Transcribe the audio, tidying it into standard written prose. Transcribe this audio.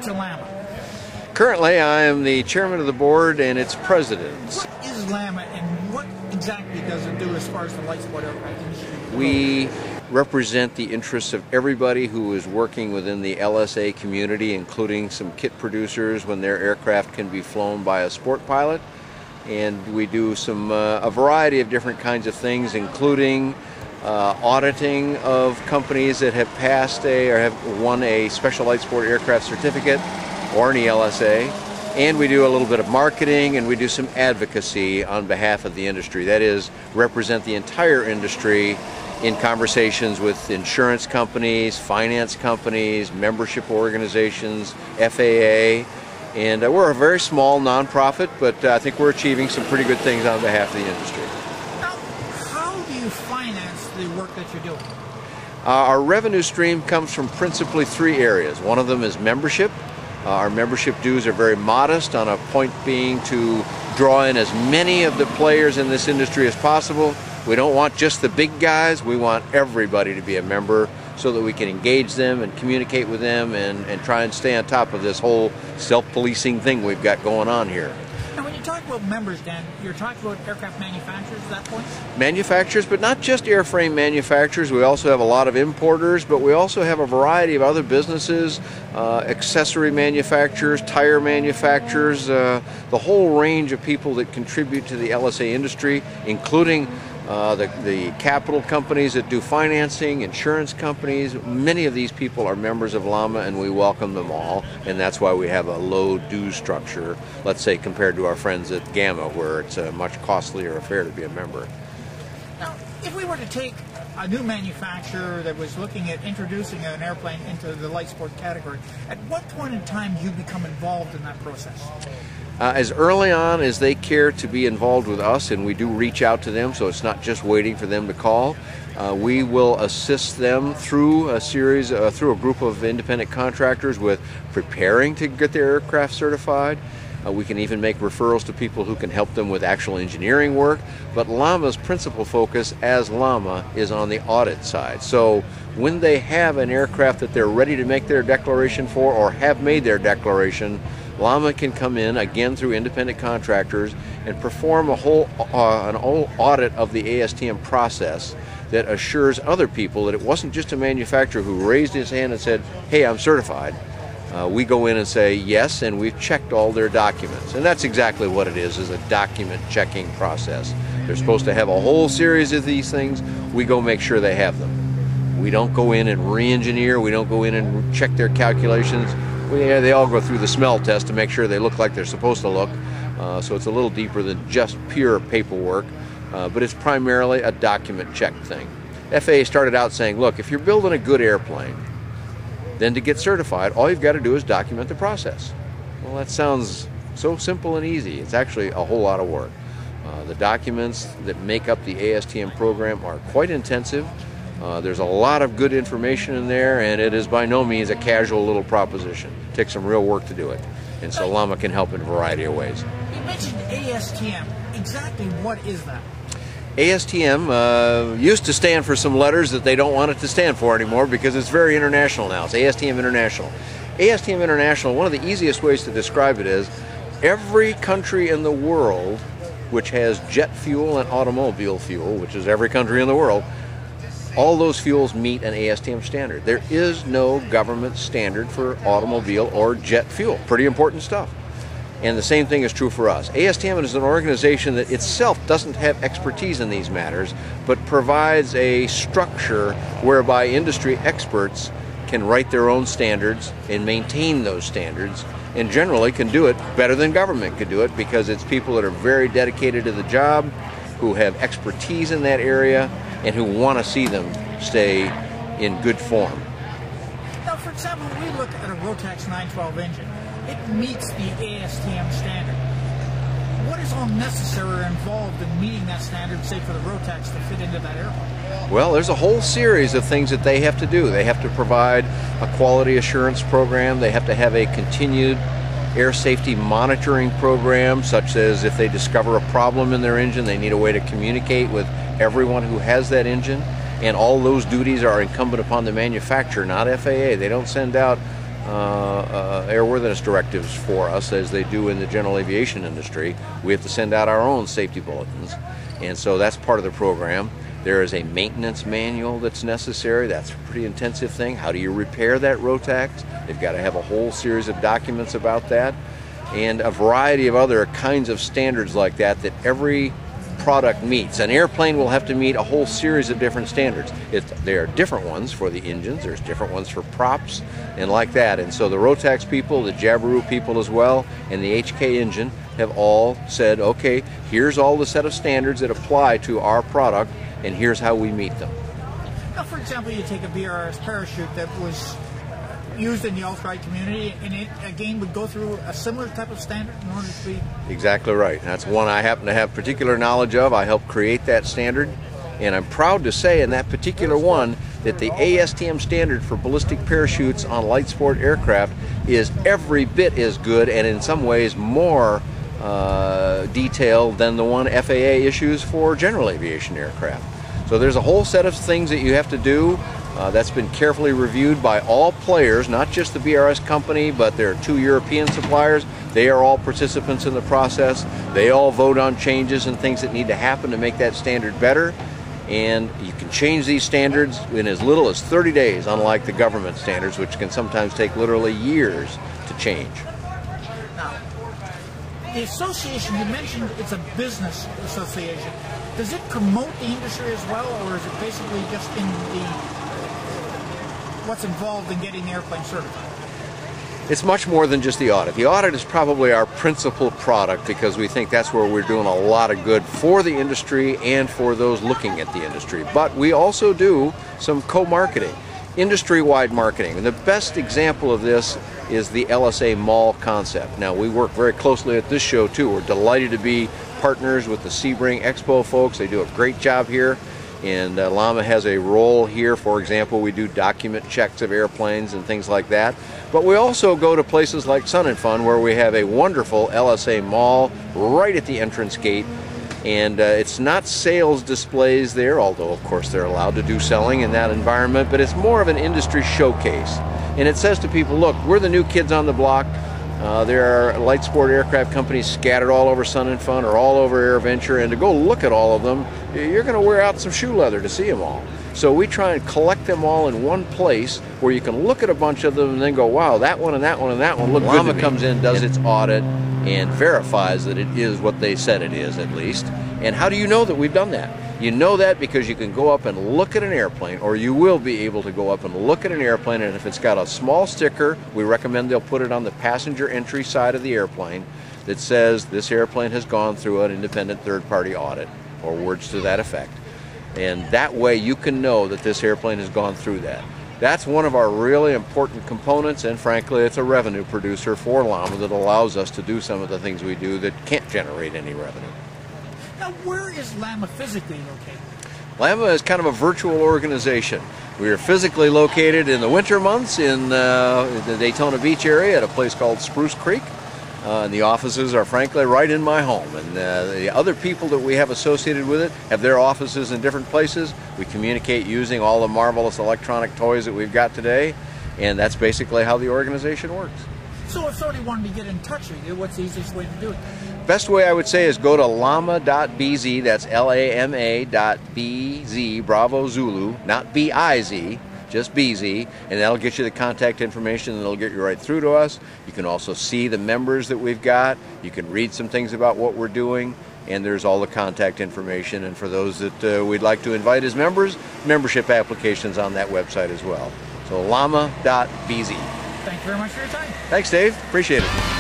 to LAMA? Currently, I am the chairman of the board and its president. What is LAMA and what exactly does it do as far as the Lightsport aircraft industry? We represent the interests of everybody who is working within the LSA community, including some kit producers when their aircraft can be flown by a sport pilot. And we do a variety of different kinds of things, including auditing of companies that have passed or have won a Special Lightsport aircraft certificate or an LSA. And we do a little bit of marketing, and we do some advocacy on behalf of the industry. That is, represent the entire industry in conversations with insurance companies, finance companies, membership organizations, FAA. And we're a very small nonprofit, but I think we're achieving some pretty good things on behalf of the industry. Now, how do you finance the work that you're doing? Our revenue stream comes from principally three areas. One of them is membership. Our membership dues are very modest, on a point being to draw in as many of the players in this industry as possible. We don't want just the big guys, we want everybody to be a member so that we can engage them and communicate with them and try and stay on top of this whole self-policing thing we've got going on here. Now, when you talk about members, Dan, you're talking about aircraft manufacturers at that point? Manufacturers, but not just airframe manufacturers. We also have a lot of importers, but we also have a variety of other businesses, accessory manufacturers, tire manufacturers, the whole range of people that contribute to the LSA industry, including the capital companies that do financing, insurance companies. Many of these people are members of LAMA, and we welcome them all, and that's why we have a low dues structure, let's say, compared to our friends at Gamma, where it's a much costlier affair to be a member. Now, if we were to take a new manufacturer that was looking at introducing an airplane into the Lightsport category, at what point in time do you become involved in that process? As early on as they care to be involved with us, and we do reach out to them, so it's not just waiting for them to call. We will assist them through a group of independent contractors with preparing to get their aircraft certified. We can even make referrals to people who can help them with actual engineering work. But LAMA's principal focus as LAMA is on the audit side. So when they have an aircraft that they're ready to make their declaration for or have made their declaration, LAMA can come in, again through independent contractors, and perform an whole audit of the ASTM process that assures other people that it wasn't just a manufacturer who raised his hand and said, hey, I'm certified. We go in and say yes, and we've checked all their documents. And that's exactly what it is a document checking process. They're supposed to have a whole series of these things. We go make sure they have them. We don't go in and re-engineer. We don't go in and check their calculations. They all go through the smell test to make sure they look like they're supposed to look. So it's a little deeper than just pure paperwork, but it's primarily a document check thing. FAA started out saying, look, if you're building a good airplane, then to get certified, all you've got to do is document the process. Well, that sounds so simple and easy. It's actually a whole lot of work. The documents that make up the ASTM program are quite intensive. There's a lot of good information in there, and it is by no means a casual little proposition. It takes some real work to do it, and so LAMA can help in a variety of ways. You mentioned ASTM. Exactly what is that? ASTM used to stand for some letters that they don't want it to stand for anymore because it's very international now. It's ASTM International. ASTM International, one of the easiest ways to describe it is every country in the world which has jet fuel and automobile fuel, which is every country in the world, all those fuels meet an ASTM standard. There is no government standard for automobile or jet fuel. Pretty important stuff. And the same thing is true for us. ASTM is an organization that itself doesn't have expertise in these matters, but provides a structure whereby industry experts can write their own standards and maintain those standards, and generally can do it better than government could do it because it's people that are very dedicated to the job, who have expertise in that area, and who want to see them stay in good form. Now, for example, when we look at a Rotax 912 engine, it meets the ASTM standard. What is all necessary or involved in meeting that standard, say, for the Rotax to fit into that airplane? Well, there's a whole series of things that they have to do. They have to provide a quality assurance program. They have to have a continued air safety monitoring program, such as if they discover a problem in their engine, they need a way to communicate with everyone who has that engine. And all those duties are incumbent upon the manufacturer, not FAA. They don't send out airworthiness directives for us as they do in the general aviation industry. We have to send out our own safety bulletins, and so that's part of the program. There is a maintenance manual that's necessary. That's a pretty intensive thing. How do you repair that Rotax? They've got to have a whole series of documents about that, and a variety of other kinds of standards like that that every product meets. An airplane will have to meet a whole series of different standards. There are different ones for the engines, there's different ones for props and like that. And so the Rotax people, the Jabiru people as well, and the HK engine have all said, okay, here's all the set of standards that apply to our product, and here's how we meet them. Now, for example, you take a BRS parachute that was used in the ultralight community, and it again would go through a similar type of standard in order to be... Exactly right. That's one I happen to have particular knowledge of. I helped create that standard, and I'm proud to say in that particular one that the ASTM standard for ballistic parachutes on Lightsport aircraft is every bit as good, and in some ways more detailed than the one FAA issues for general aviation aircraft. So there's a whole set of things that you have to do. That's been carefully reviewed by all players, not just the BRS company, but there are 2 European suppliers. They are all participants in the process. They all vote on changes and things that need to happen to make that standard better. And you can change these standards in as little as 30 days, unlike the government standards, which can sometimes take literally years to change. Now, the association, you mentioned it's a business association. Does it promote the industry as well, or is it basically just in the what's involved in getting the airplane certified? It's much more than just the audit. The audit is probably our principal product because we think that's where we're doing a lot of good for the industry and for those looking at the industry. But we also do some co-marketing, industry-wide marketing. And the best example of this is the LSA Mall concept. Now, we work very closely at this show too. We're delighted to be partners with the Sebring Expo folks. They do a great job here. And LAMA has a role here. For example, we do document checks of airplanes and things like that. But we also go to places like Sun and Fun, where we have a wonderful LSA Mall right at the entrance gate. And it's not sales displays there, although of course they're allowed to do selling in that environment, but it's more of an industry showcase. And it says to people, look, we're the new kids on the block. There are Lightsport aircraft companies scattered all over Sun and Fun or all over AirVenture, and to go look at all of them, you're going to wear out some shoe leather to see them all. So we try and collect them all in one place where you can look at a bunch of them and then go, wow, that one and that one and that one look good to me. LAMA comes in, does its audit, and verifies that it is what they said it is, at least. And how do you know that we've done that? You know that because you can go up and look at an airplane, or you will be able to go up and look at an airplane, and if it's got a small sticker, we recommend they'll put it on the passenger entry side of the airplane that says this airplane has gone through an independent third-party audit, or words to that effect. And that way you can know that this airplane has gone through that. That's one of our really important components, and frankly it's a revenue producer for LAMA that allows us to do some of the things we do that can't generate any revenue. Now, where is LAMA physically located? LAMA is kind of a virtual organization. We are physically located in the winter months in the Daytona Beach area at a place called Spruce Creek. And the offices are frankly right in my home. And the other people that we have associated with it have their offices in different places. We communicate using all the marvelous electronic toys that we've got today. And that's basically how the organization works. So if somebody wanted to get in touch with you, what's the easiest way to do it? Best way I would say is go to lama.bz, that's LAMA.bz, Bravo Zulu, not B-I-Z, just BZ, and that'll get you the contact information and it'll get you right through to us. You can also see the members that we've got. You can read some things about what we're doing, and there's all the contact information. And for those that we'd like to invite as members, membership applications on that website as well. So lama.bz. Thank you very much for your time. Thanks, Dave. Appreciate it.